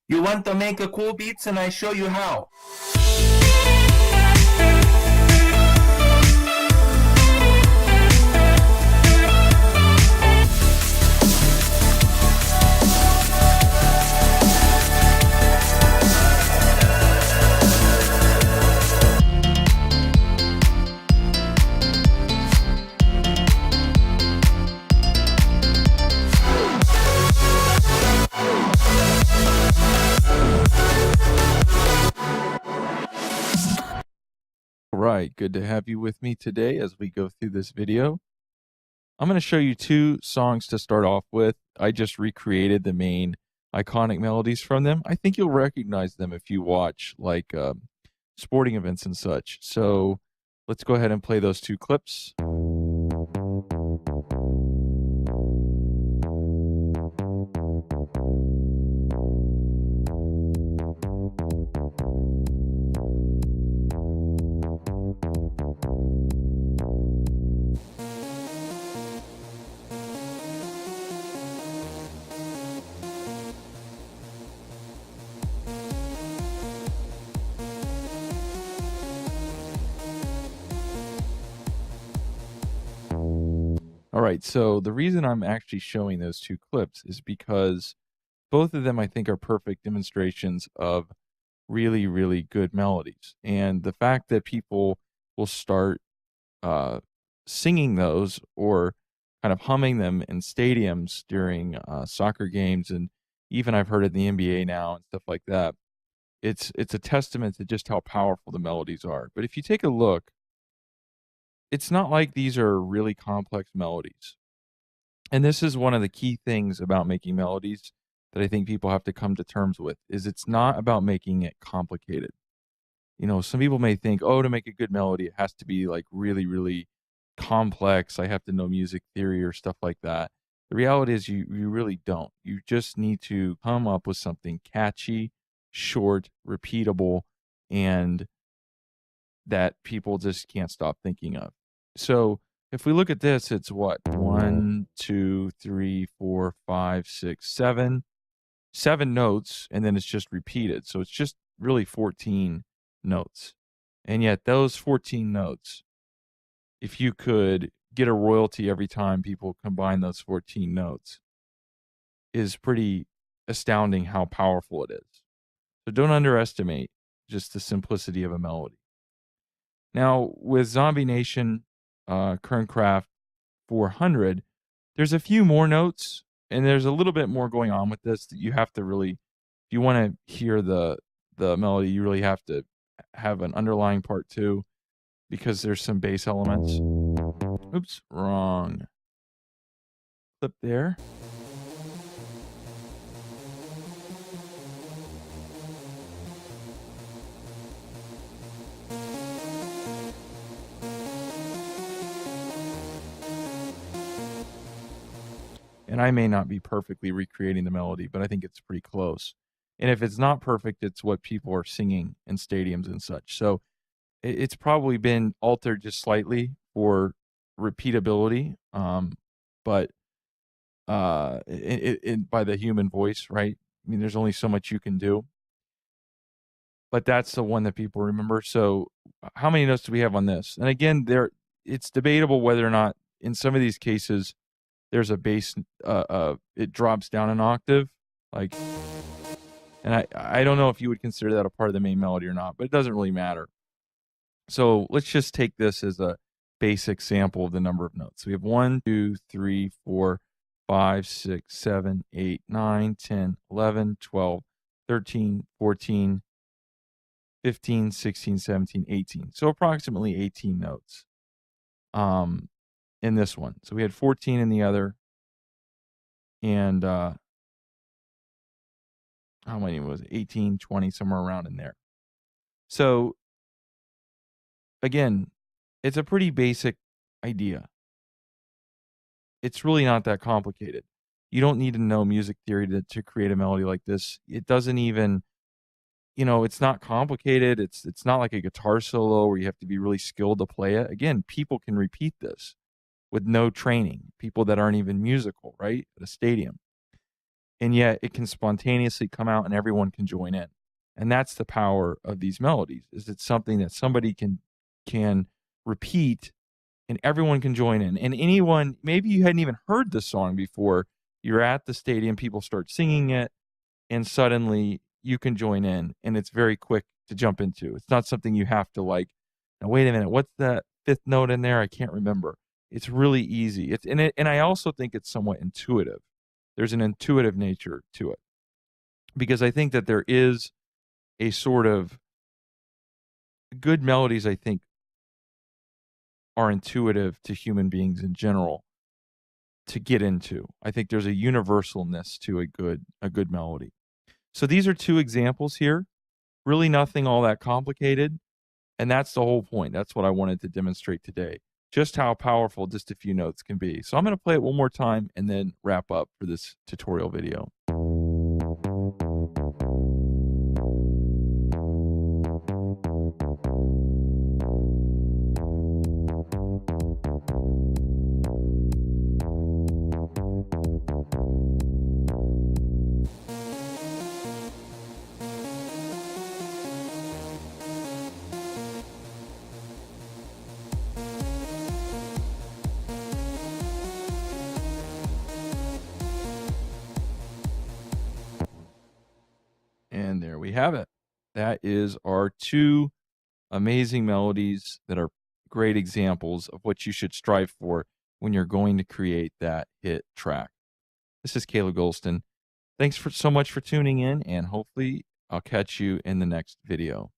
You want to make a cool beats and I show you how. Right, good to have you with me today as we go through this video. I'm going to show you two songs to start off with. I just recreated the main iconic melodies from them. I think you'll recognize them if you watch like sporting events and such. So let's go ahead and play those two clips. All right, so the reason I'm actually showing those two clips is because both of them I think are perfect demonstrations of really, really good melodies. And the fact that people will start singing those or kind of humming them in stadiums during soccer games, and even I've heard it in the NBA now and stuff like that. It's a testament to just how powerful the melodies are. But if you take a look, it's not like these are really complex melodies. And this is one of the key things about making melodies that I think people have to come to terms with is it's not about making it complicated. You know, some people may think, oh, to make a good melody, it has to be like really, really complex. I have to know music theory or stuff like that. The reality is you really don't. You just need to come up with something catchy, short, repeatable, and that people just can't stop thinking of. So if we look at this, it's what? 1, 2, 3, 4, 5, 6, 7. 7 notes, and then it's just repeated. So it's just really 14 notes. And yet those 14 notes, if you could get a royalty every time people combine those 14 notes, is pretty astounding how powerful it is. So don't underestimate just the simplicity of a melody. Now, with Zombie Nation, Kernkraft 400, there's a few more notes, and there's a little bit more going on with this that you have to really, if you want to hear the melody, you really have to have an underlying part too, because there's some bass elements. Oops, wrong clip there. And I may not be perfectly recreating the melody, but I think it's pretty close. And if it's not perfect, it's what people are singing in stadiums and such. So it's probably been altered just slightly for repeatability, but by the human voice, right? I mean, there's only so much you can do. But that's the one that people remember. So how many notes do we have on this? And again, it's debatable whether or not in some of these cases there's a bass, it drops down an octave, like, and I don't know if you would consider that a part of the main melody or not, but it doesn't really matter. So let's just take this as a basic sample of the number of notes. So we have 1, 2, 3, 4, 5, 6, 7, 8, 9, 10, 11, 12, 13, 14, 15, 16, 17, 18. So approximately 18 notes in this one. So we had 14 in the other. And how many was it? 18, 20, somewhere around in there. So again, it's a pretty basic idea. It's really not that complicated. You don't need to know music theory to create a melody like this. It doesn't even, it's not complicated. It's not like a guitar solo where you have to be really skilled to play it. Again, people can repeat this with no training. People that aren't even musical, right? At a stadium. and yet it can spontaneously come out and everyone can join in. And that's the power of these melodies, is it's something that somebody can repeat and everyone can join in. And anyone, maybe you hadn't even heard the song before, you're at the stadium, people start singing it, and suddenly you can join in, and it's very quick to jump into. It's not something you have to like, now wait a minute, what's that fifth note in there? I can't remember. It's really easy. And I also think it's somewhat intuitive. There's an intuitive nature to it. Because I think that there is a sort of good melodies, I think, are intuitive to human beings in general to get into. I think there's a universalness to a good melody. So these are two examples here. Really nothing all that complicated. And that's the whole point. That's what I wanted to demonstrate today. Just how powerful just a few notes can be. So I'm going to play it one more time and then wrap up for this tutorial video. And there we have it. That is our two amazing melodies that are great examples of what you should strive for when you're going to create that hit track. This is Caleb Golston. Thanks so much for tuning in, and hopefully I'll catch you in the next video.